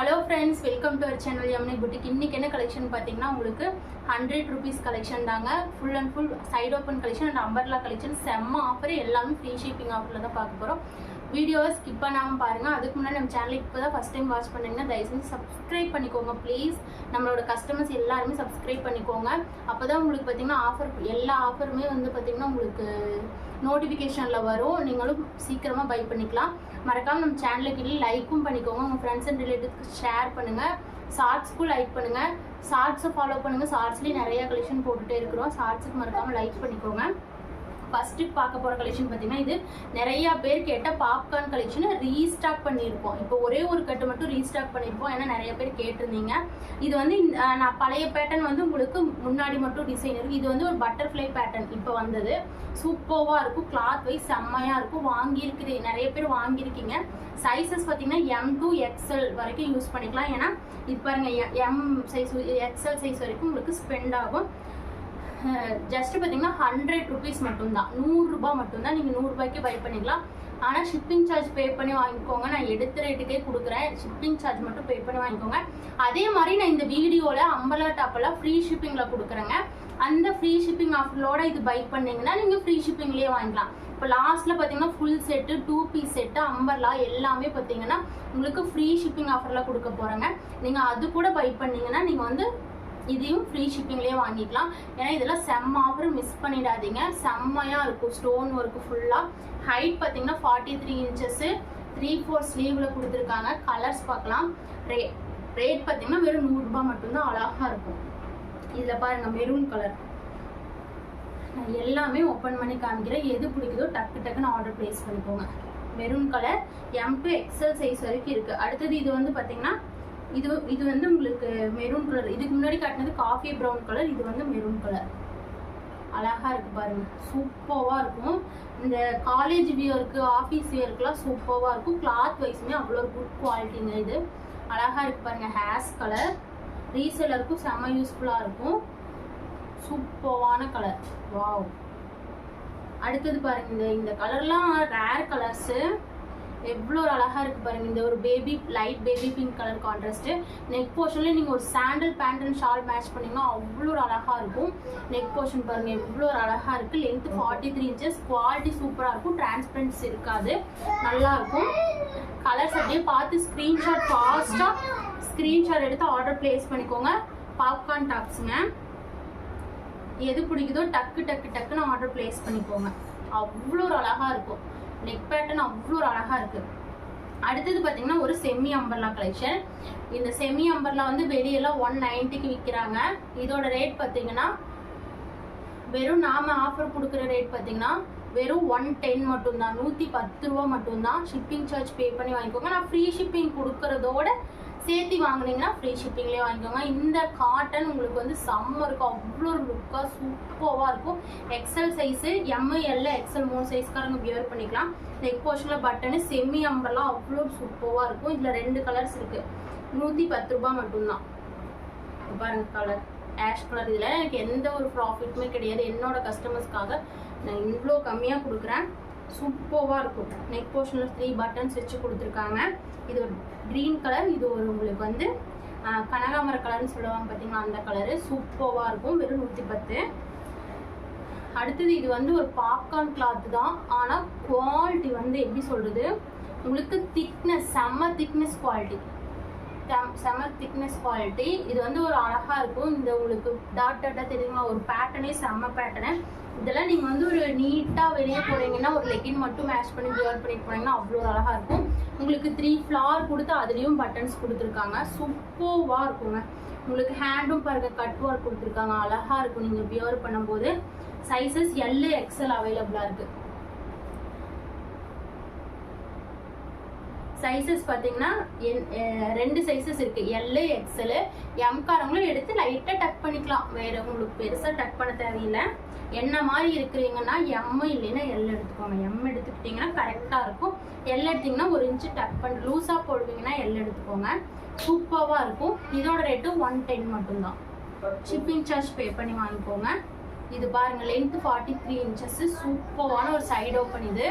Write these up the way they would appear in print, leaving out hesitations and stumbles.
Hello friends, welcome to our channel Yamuna boutique. இன்றைக்கி என்ன collection பார்த்தீங்கன்னா உங்களுக்கு 100 rupees கலெக்ஷன் தாங்க. Full and full side open collection and umbrella collection. செம்ம offer, எல்லாமே ஃப்ரீ ஷிப்பிங் ஆஃபரில் தான் பார்க்க போகிறோம். வீடியோவை ஸ்கிப் பண்ணாமல் பாருங்கள். அதுக்கு முன்னாடி நம்ம சேனலுக்கு இப்போ தான் ஃபஸ்ட் டைம் வாட்ச் பண்ணிங்கன்னா தயவுசெஞ்சு சப்ஸ்கிரைப் பண்ணிக்கோங்க ப்ளீஸ். நம்மளோட கஸ்டமர்ஸ் எல்லாருமே சப்ஸ்கிரைப் பண்ணிக்கோங்க. அப்போ தான் உங்களுக்கு பார்த்தீங்கன்னா ஆஃபர், எல்லா ஆஃபருமே வந்து பார்த்தீங்கன்னா உங்களுக்கு நோட்டிஃபிகேஷனில் வரும். நீங்களும் சீக்கிரமாக பை பண்ணிக்கலாம். மறக்காமல் நம்ம சேனலுக்கு லைக்கும் பண்ணிக்கோங்க. உங்கள் ஃப்ரெண்ட்ஸ் அண்ட் ரிலேட்டிவ்ஸ்க்கு ஷேர் பண்ணுங்கள். ஷார்ட்ஸ்க்கும் லைக் பண்ணுங்கள். ஷார்ட்ஸை ஃபாலோ பண்ணுங்கள். ஷார்ட்ஸ்லேயும் நிறையா கலெக்ஷன் போட்டுகிட்டே இருக்கிறோம். ஷார்ட்ஸுக்கு மறக்காமல் லைக் பண்ணிக்கோங்க. ஃபஸ்ட்டு பார்க்க போகிற கலெக்ஷன் பார்த்தீங்கன்னா இது நிறையா பேர் கேட்ட பாப்கார்ன் கலெக்ஷனை ரீஸ்டாக் பண்ணியிருப்போம். இப்போ ஒரே ஒரு கட்டு மட்டும் ரீஸ்டாக் பண்ணியிருப்போம், ஏன்னா நிறைய பேர் கேட்டிருந்தீங்க. இது வந்து நான் பழைய பேட்டர்ன் வந்து உங்களுக்கு முன்னாடி மட்டும் டிசைன் இருக்குது. இது வந்து ஒரு பட்டர்ஃப்ளை பேட்டர்ன் இப்போ வந்தது. சூப்பராக இருக்கும், கிளாத் வைஸ் செம்மையாக இருக்கும். வாங்கியிருக்குது, நிறைய பேர் வாங்கியிருக்கீங்க. சைஸஸ் பார்த்தீங்கன்னா M to XL வரைக்கும் யூஸ் பண்ணிக்கலாம். ஏன்னா இது பாருங்கள், M சைஸ் XL சைஸ் வரைக்கும் உங்களுக்கு ஸ்பெண்ட் ஆகும். ஜஸ்ட் பார்த்தீங்கன்னா 100 rupees மட்டும்தான், 100 ரூபாய் மட்டும்தான். நீங்கள் 100 ரூபாய்க்கு பை பண்ணிக்கலாம். ஆனால் ஷிப்பிங் சார்ஜ் பே பண்ணி வாங்கிக்கோங்க. நான் எடுத்த ரேட்டுக்கே கொடுக்குறேன். ஷிப்பிங் சார்ஜ் மட்டும் பே பண்ணி வாங்கிக்கோங்க. அதே மாதிரி நான் இந்த வீடியோவில் அம்பர்லா டாப்பெல்லாம் ஃப்ரீ ஷிப்பிங்கில் கொடுக்குறேங்க. அந்த ஃப்ரீ ஷிப்பிங் ஆஃபரோட இது பை பண்ணிங்கன்னா நீங்கள் ஃப்ரீ ஷிப்பிங்லேயே வாங்கிக்கலாம். இப்போ லாஸ்ட்டில் பார்த்தீங்கன்னா full set, 2 piece set, umbrella எல்லாமே பார்த்தீங்கன்னா உங்களுக்கு ஃப்ரீ ஷிப்பிங் ஆஃபரில் கொடுக்க போகிறேங்க. நீங்கள் அது கூட பை பண்ணிங்கன்னா நீங்கள் வந்து இதையும் ஃப்ரீ ஷிப்பிங்லேயே வாங்கிக்கலாம். ஏன்னா இதெல்லாம் செம்ம ஆஃபர், மிஸ் பண்ணிடாதீங்க. செம்மையாக இருக்கும். ஸ்டோன் ஒர்க்கு ஃபுல்லாக. ஹைட் பார்த்தீங்கன்னா 43 inches, 3/4 ஸ்லீவில் கொடுத்துருக்காங்க. கலர்ஸ் பார்க்கலாம். ரேட் பார்த்தீங்கன்னா வெறும் 100 ரூபாய் மட்டும்தான். அழகாக இருக்கும். இதில் பாருங்கள், மெரூன் கலர். நான் எல்லாமே ஓப்பன் பண்ணி காமிக்கிறேன். எது பிடிக்குதோ டக்கு டக்குன்னு ஆர்டர் ப்ளேஸ் பண்ணிக்கோங்க. Maroon colour M to XL size வரைக்கும் இருக்குது. அடுத்தது இது வந்து பார்த்தீங்கன்னா இது வந்து உங்களுக்கு மெரூன் கலர். இதுக்கு முன்னாடி காட்டினது காஃபி ப்ரௌன் கலர். இது வந்து மெரூன் கலர். அழகாக இருக்குது பாருங்கள், சூப்பராக இருக்கும். இந்த காலேஜ் வியருக்கு, ஆஃபீஸ் வியருக்குலாம் சூப்பராக இருக்கும். கிளாத் வைஸுமே அவ்வளோ குட் குவாலிட்டிங்க. இது அழகாக இருக்குது பாருங்கள். ஹேஸ் கலர் ரீசெல்லருக்கும் செம்ம யூஸ்ஃபுல்லாக இருக்கும். சூப்பரான கலர். வாவ். அடுத்தது பாருங்கள், இந்த கலர்லாம் ரேர் கலர்ஸு. எவ்வளோ அழகாக இருக்குது பாருங்கள். இந்த ஒரு light baby pink colour contrast. Neck போர்ஷனில் நீங்கள் ஒரு sandal band and shawl match பண்ணிங்கன்னா அவ்வளோ அழகாக இருக்கும். நெக் போர்ஷன் பாருங்கள், எவ்வளோ அழகாக இருக்குது. Length 43 inches. குவாலிட்டி சூப்பராக இருக்கும். டிரான்ஸ்பரன்ஸ் இருக்காது, நல்லாயிருக்கும். கலர்ஸ் அப்படியே பார்த்து ஸ்க்ரீன்ஷாட் ஃபாஸ்ட்டாக ஸ்க்ரீன்ஷாட் எடுத்து ஆர்டர் ப்ளேஸ் பண்ணிக்கோங்க. பாப்கார்ன் டாப்ஸுங்க. எது பிடிக்குதோ டக்கு டக்கு டக்குன்னு ஆர்டர் ப்ளேஸ் பண்ணிக்கோங்க. அவ்வளோ அழகாக இருக்கும். நெக் பேட்டர்ன் அவ்வளோ அழகாக இருக்குது. அடுத்தது பார்த்தீங்கன்னா ஒரு செமி அம்பர்லா கலெக்ஷன். இந்த செமி அம்பர்லா வந்து வெளியெல்லாம் 190க்கு விற்கிறாங்க. இதோட ரேட் பார்த்தீங்கன்னா வெறும் நாம ஆஃபர் கொடுக்குற ரேட் பார்த்தீங்கன்னா வெறும் 110 மட்டும்தான், 110 ரூபா மட்டும்தான். ஷிப்பிங் சார்ஜ் பே பண்ணி வாங்கிக்கோங்க. நான் ஃப்ரீ ஷிப்பிங் கொடுக்குறதோட சேர்த்து வாங்கினீங்கன்னா ஃப்ரீ ஷிப்பிங்லேயே வாங்கிக்கோங்க. இந்த காட்டன் உங்களுக்கு வந்து செம்ம இருக்கும். அவ்வளோ லுக்காக சூப்பராக இருக்கும். எக்ஸல் சைஸு, ML XL 3 சைஸ்காரங்க வியர் பண்ணிக்கலாம். நெக் போர்ஷனில் பட்டனு, செமி அம்பர்லாம் அவ்வளோ சூப்பராக இருக்கும். இதில் 2 கலர்ஸ் இருக்குது. 110 ரூபா மட்டும்தான். பாருங்கள் கலர் ஆஷ் கலர். இதில் எனக்கு எந்த ஒரு ப்ராஃபிட்டுமே கிடையாது. என்னோட கஸ்டமர்ஸ்க்காக நான் இவ்வளோ கம்மியாக கொடுக்குறேன். சூப்பராக இருக்கும். நெக் போர்ஷனில் 3 buttons வச்சு கொடுத்துருக்காங்க. இது ஒரு க்ரீன் கலர். இது ஒரு உங்களுக்கு வந்து கனகாமர கலர்னு சொல்லுவாங்க பார்த்தீங்களா, அந்த கலரு. சூப்பராக இருக்கும். வெறும் 110. அடுத்தது இது வந்து ஒரு பாப்கார்ன் கிளாத் தான். ஆனால் குவாலிட்டி வந்து எப்படி சொல்கிறது, உங்களுக்கு திக்னஸ், செம்ம திக்னஸ் குவாலிட்டி. செம்ம திக்னஸ் குவாலிட்டி. இது வந்து ஒரு அழகாக இருக்கும். இந்த உங்களுக்கு டாட்டாக தெரியுங்களா, ஒரு பேட்டர்னே செம்ம பேட்டர்னு. இதெல்லாம் நீங்கள் வந்து ஒரு நீட்டாக வெளியே போகிறீங்கன்னா ஒரு லெக்கின் மட்டும் மேட்ச் பண்ணி வியர் பண்ணிட்டு போனீங்கன்னா அவ்வளோ அழகாக இருக்கும். உங்களுக்கு 3 ஃப்ளார் கொடுத்து அதுலேயும் பட்டன்ஸ் கொடுத்துருக்காங்க. சூப்பராக இருக்குங்க. உங்களுக்கு ஹேண்டும் பாருங்கள், கட் ஒர்க் கொடுத்துருக்காங்க. அழகாக இருக்கும் நீங்கள் வியர் பண்ணும்போது. சைஸஸ் L XL அவைலபிளாக இருக்குது. சைஸஸ் பார்த்தீங்கன்னா 2 சைஸஸ் இருக்குது. L XL. எம்காரங்களும் எடுத்து லைட்டாக டக் பண்ணிக்கலாம். வேறு உங்களுக்கு பெருசாக டக் பண்ண தேவையில்லை. என்ன மாதிரி இருக்கிறீங்கன்னா M இல்லைன்னா L எடுத்துக்கோங்க. M எடுத்துக்கிட்டிங்கன்னா கரெக்டாக இருக்கும். L எடுத்திங்கன்னா 1 inch டக் பண்ணி லூஸாக போடுவீங்கன்னா L எடுத்துக்கோங்க. சூப்பராக இருக்கும். இதோட ரேட்டு 110 மட்டும்தான். ஷிப்பிங் சார்ஜ் பே பண்ணி வாங்கிக்கோங்க. இது பாருங்கள், லென்த்து 43 inches. சூப்பரான ஒரு சைடு ஓப்பன். இது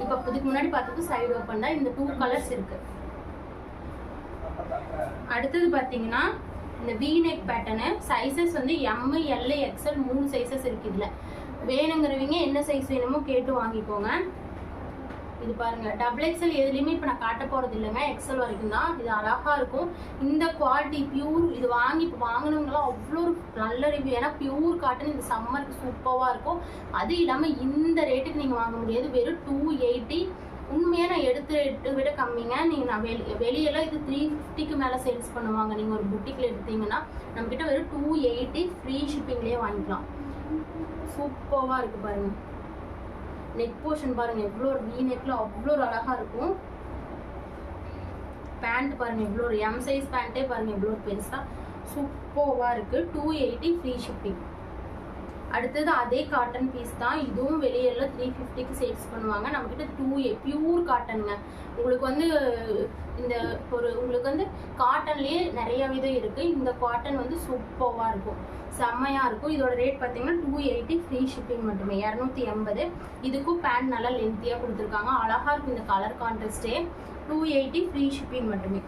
இப்போ இதுக்கு முன்னாடி பார்த்தது சைடு ஓப்பன் தான். இந்த 2 கலர்ஸ் இருக்குது. அடுத்தது பார்த்தீங்கன்னா இந்த வி நெக் பேட்டர்னு சைஸஸ் வந்து எம் எல் எக்ஸ்எல் 3 சைஸஸ் இருக்கு. இதில் வேணுங்கிறவங்க என்ன சைஸ் வேணுமோ கேட்டு வாங்கிக்கோங்க. இது பாருங்க XXL எதுலையுமே இப்போ நான் காட்ட போகிறது இல்லைங்க, எக்ஸல் வரைக்கும் தான். இது அழகாக இருக்கும். இந்த குவாலிட்டி பியூர், இது வாங்கினவங்களாம் அவ்வளோ நல்ல ரிவ்யூ. ஏன்னா பியூர் காட்டன் இந்த சம்மருக்கு சூப்பராக இருக்கும். அது இல்லாமல் இந்த ரேட்டுக்கு நீங்கள் வாங்க முடியாது. வெறும் 280. உண்மையாக நான் எடுத்து ரேட்டு விட கம்மிங்க. நீங்கள் நான் வெளியெல்லாம் இது 350க்கு மேலே சேல்ஸ் பண்ணுவாங்க. நீங்கள் ஒரு புட்டிக்கில் எடுத்தீங்கன்னா நம்மக்கிட்ட வெறும் 280 ஃப்ரீ ஷிப்பிங்லேயே வாங்கிக்கலாம். சூப்பராக இருக்குது பாருங்கள். நெக் போர்ஷன் பாருங்கள் எவ்வளோ வி நெக்கில் அவ்வளோ அழகாக இருக்கும். பேண்ட் பாருங்கள் எவ்வளோ எம் சைஸ் பேண்ட்டே பாருங்கள் எவ்வளோ பெருசாக சூப்பராக இருக்குது. 280 ஃப்ரீ ஷிப்பிங். அடுத்தது அதே காட்டன் பீஸ் தான். இதுவும் வெளியெல்லாம் 350க்கு சேல்ஸ் பண்ணுவாங்க. நம்மக்கிட்ட 2A பியூர் காட்டனுங்க. உங்களுக்கு வந்து இந்த உங்களுக்கு வந்து காட்டன்லேயே நிறைய விதம் இருக்குது. இந்த காட்டன் வந்து சூப்பராக இருக்கும், செம்மையாக இருக்கும். இதோட ரேட் பார்த்தீங்கன்னா 280 ஃப்ரீ ஷிப்பிங் மட்டுமே, 280. இதுக்கும் பேண்ட் நல்லா லென்த்தியாக கொடுத்துருக்காங்க, அழகாக இருக்கும் இந்த கலர் கான்ட்ராஸ்டே. 280 ஃப்ரீ ஷிப்பிங் மட்டுமே.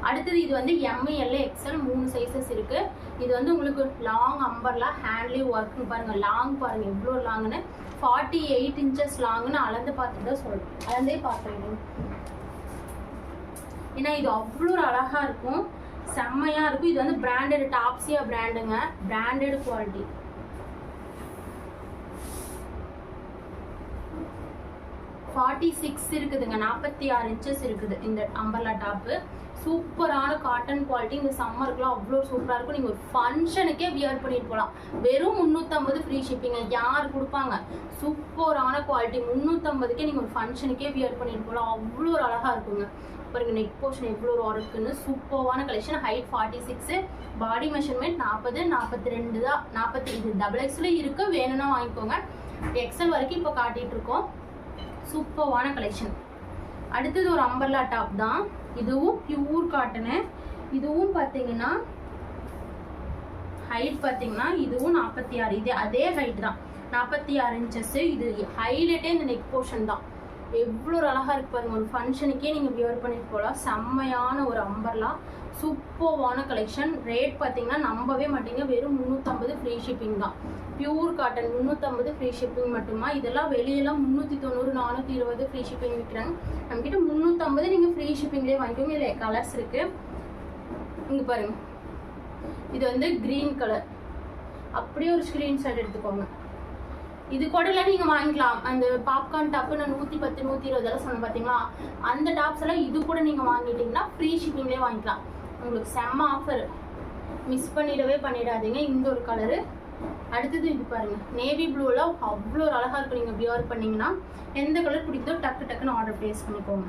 அடுத்தது இது வந்து ML XL 3 சைஸஸ் இருக்குது. இது வந்து உங்களுக்கு லாங் அம்பர்லா ஹேண்ட்லி ஒர்க்கு பாருங்கள். லாங் பாருங்கள் எவ்வளோ லாங்குன்னு 48 இன்ச்சஸ் லாங்குன்னு அளந்து பார்த்துட்டு தான் சொல்கிறேன். அளந்தே பார்த்துருங்க. ஏன்னா இது அவ்வளோ அழகாக இருக்கும், செம்மையாக இருக்கும். இது வந்து பிராண்டட் டாப்ஸியா பிராண்டுங்க, பிராண்டட் குவாலிட்டி. இருக்குதுங்க, 46 இன்ச்சஸ் இருக்குது இந்த அம்பர்லா டாப்பு. சூப்பரான காட்டன் குவாலிட்டி. இந்த சம்மருக்குலாம் அவ்வளோ சூப்பராக இருக்கும். நீங்கள் ஒரு ஃபங்க்ஷனுக்கே வியர் பண்ணிட்டு போகலாம். வெறும் 350 ஃப்ரீ ஷிப்பிங்க. யார் கொடுப்பாங்க? சூப்பரான குவாலிட்டி 350க்கே நீங்கள் ஒரு ஃபங்க்ஷனுக்கே வியர் பண்ணிட்டு போகலாம். அவ்வளோ அழகாக இருக்குங்க. பாருங்க நெக் போர்ஷன் எவ்வளோ இருக்குன்னு. சூப்பரான கலெக்ஷன். ஹைட் 46, பாடி மெஷர்மெண்ட் 40, 42 தான். 40 இது XXL இருக்கு, வேணும்னா வாங்கிக்கோங்க. XL வரைக்கும் இப்போ காட்டிட்டு இருக்கோம். சூப்பரான கலெக்ஷன். அடுத்தது ஒரு அம்பர்லா டாப் தான். இதுவும் பியூர் காட்டனு. இதுவும் பார்த்தீங்கன்னா ஹைட் பார்த்தீங்கன்னா இதுவும் 46. இது அதே ஹைட் தான், 46 இன்ச்சஸ். இது ஹைலைட்டே இந்த நெக் போர்ஷன் தான். எவ்வளோ அழகாக இருக்கு பாருங்க. ஒரு ஃபங்க்ஷனுக்கே நீங்கள் வியர் பண்ணிட்டு போகலாம். செம்மையான ஒரு அம்பர்லா, சூப்பரான கலெக்ஷன். ரேட் பார்த்தீங்கன்னா நம்பவே மாட்டீங்க, வெறும் 350 ஃப்ரீ ஷிப்பிங் தான். பியூர் காட்டன் 350 ஃப்ரீ ஷிப்பிங் மட்டுமா. இதெல்லாம் வெளியெல்லாம் 390, 420 ஃப்ரீ ஷிப்பிங் விற்கிறாங்க. நம்மக்கிட்ட 350 நீங்கள் ஃப்ரீ ஷிப்பிங்லேயே வாங்கிக்கோங்க. இதில் கலர்ஸ் இருக்குது, இங்கே பாருங்க. இது வந்து க்ரீன் கலர். அப்படியே ஒரு ஸ்க்ரீன்ஷாட் எடுத்துக்கோங்க. இது கூட நீங்கள் வாங்கிக்கலாம். அந்த பாப்கார்ன் டாப்பு நான் 110, 120 சொன்னேன் பார்த்தீங்களா, அந்த டாப்ஸ் எல்லாம் இது கூட நீங்கள் வாங்கிட்டீங்கன்னா ஃப்ரீ ஷிப்பிங்லேயே வாங்கிக்கலாம். உங்களுக்கு செம்ம ஆஃபர், மிஸ் பண்ணிடாதீங்க. இந்த ஒரு கலரு. அடுத்தது இது பாருங்க, நேவி ப்ளூவில் அவ்வளோ அழகாக இருக்கும். நீங்கள் வியர் பண்ணிங்கன்னா எந்த கலர் பிடிக்குதோ டக்குன்னு ஆர்டர் ப்ளேஸ் பண்ணிக்கோங்க.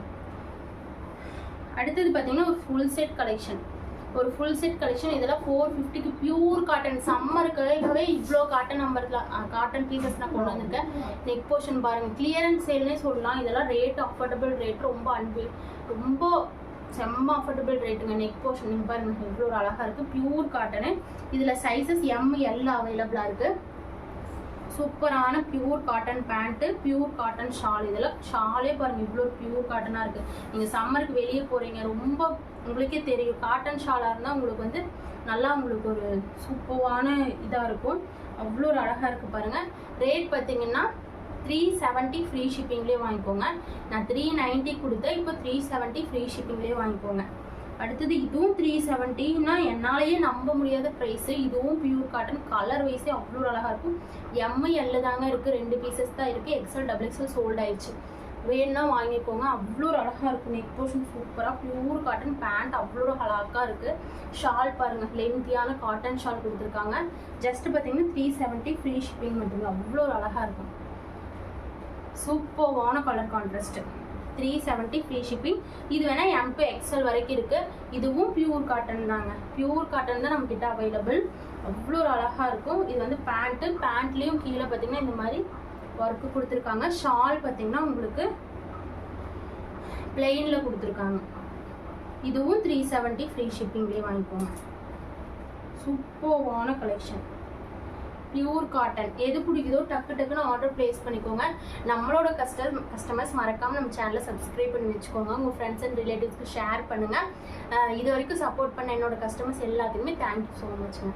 அடுத்தது பார்த்தீங்கன்னா ஒரு ஃபுல் செட் கலெக்ஷன். இதெல்லாம் 450க்கு பியூர் காட்டன். சம்மருக்காகவே இவ்வளோ காட்டன் காட்டன் பீசஸ் நான் கொண்டு வந்திருக்கேன். நெக் போர்ஷன் பாருங்கள், கிளியரன்ஸ் சேல்னே சொல்லலாம். இதெல்லாம் ரேட் அஃபோர்டபுள் ரேட், ரொம்ப செம்ம அஃபோர்டபுள் ரேட்டுங்க. நெக் போர்ஷன் நீங்கள் பாருங்கள் எவ்வளோ அழகாக இருக்குது. Pure cotton. இதில் சைஸஸ் ML அவைலபிளாக இருக்குது. சூப்பரான pure cotton pant, pure cotton shawl. இதெல்லாம் ஷாலே பாருங்கள் இவ்வளோ பியூர் காட்டனாக இருக்குது. நீங்கள் சம்மருக்கு வெளியே போகிறீங்க, ரொம்ப உங்களுக்கே தெரியும் காட்டன் ஷாலாக இருந்தால் உங்களுக்கு வந்து நல்லா உங்களுக்கு ஒரு சூப்பரான இதாக இருக்கும். அவ்வளோ ஒரு அழகாக இருக்குது பாருங்கள். ரேட் பார்த்தீங்கன்னா 370 ஃப்ரீ ஷிப்பிங்லேயே வாங்கிக்கோங்க. நான் 390 கொடுத்தேன், இப்போ 370 ஃப்ரீ ஷிப்பிங்லேயே வாங்கிக்கோங்க. அடுத்தது இதுவும் 370னா என்னாலேயே நம்ப முடியாத ப்ரைஸு. இதுவும் பியூர் காட்டன். கலர் வைஸே அவ்வளோ அழகாக இருக்கும். ML தாங்க இருக்குது, 2 பீசஸ் தான் இருக்குது. XL XXL சோல்ட் ஆயிடுச்சு. வேணுன்னா வாங்கிக்கோங்க. அவ்வளோ அழகாக இருக்குது. நெக் போர்ஷன் சூப்பராக பியூர் காட்டன். பேண்ட் அவ்வளோ அழகாக இருக்குது. ஷால் பாருங்கள், லென்த்தியான காட்டன் ஷால் கொடுத்துருக்காங்க. ஜஸ்ட் பார்த்தீங்கன்னா 370 ஃப்ரீ ஷிப்பிங் மட்டுமே. அவ்வளோ அழகாக இருக்கும். சூப்பரான கலர் கான்ட்ராஸ்ட். 370 free shipping. இது வேணால் M to XL வரைக்கும் இருக்குது. இதுவும் பியூர் காட்டன் தாங்க. பியூர் காட்டன் தான் நம்மக்கிட்ட அவைலபிள். அவ்வளோ அழகாக இருக்கும். இது வந்து பேண்ட்லேயும் கீழே பார்த்தீங்கன்னா இந்த மாதிரி ஒர்க்கு கொடுத்துருக்காங்க. ஷால் பார்த்தீங்கன்னா உங்களுக்கு பிளெயினில் கொடுத்துருக்காங்க. இதுவும் 370 ஃப்ரீ ஷிப்பிங்லேயே வாங்கிக்கோங்க. சூப்பரான கலெக்ஷன். Pure cotton. எது பிடிக்குதோ டக்கு டக்குன்னு ஆர்டர் பிளேஸ் பண்ணிக்கோங்க. நம்மளோட கஸ்டமர்ஸ் மறக்காமல் நம்ம சேனலை சப்ஸ்கிரைப் பண்ணி வச்சுக்கோங்க. உங்கள் ஃப்ரெண்ட்ஸ் அண்ட் ரிலேட்டிவ்ஸ்க்கு ஷேர் பண்ணுங்கள். இது வரைக்கும் சப்போர்ட் பண்ண என்னோட கஸ்டமர்ஸ் எல்லாத்துக்குமே தேங்க்யூ ஸோ மச்ங்க.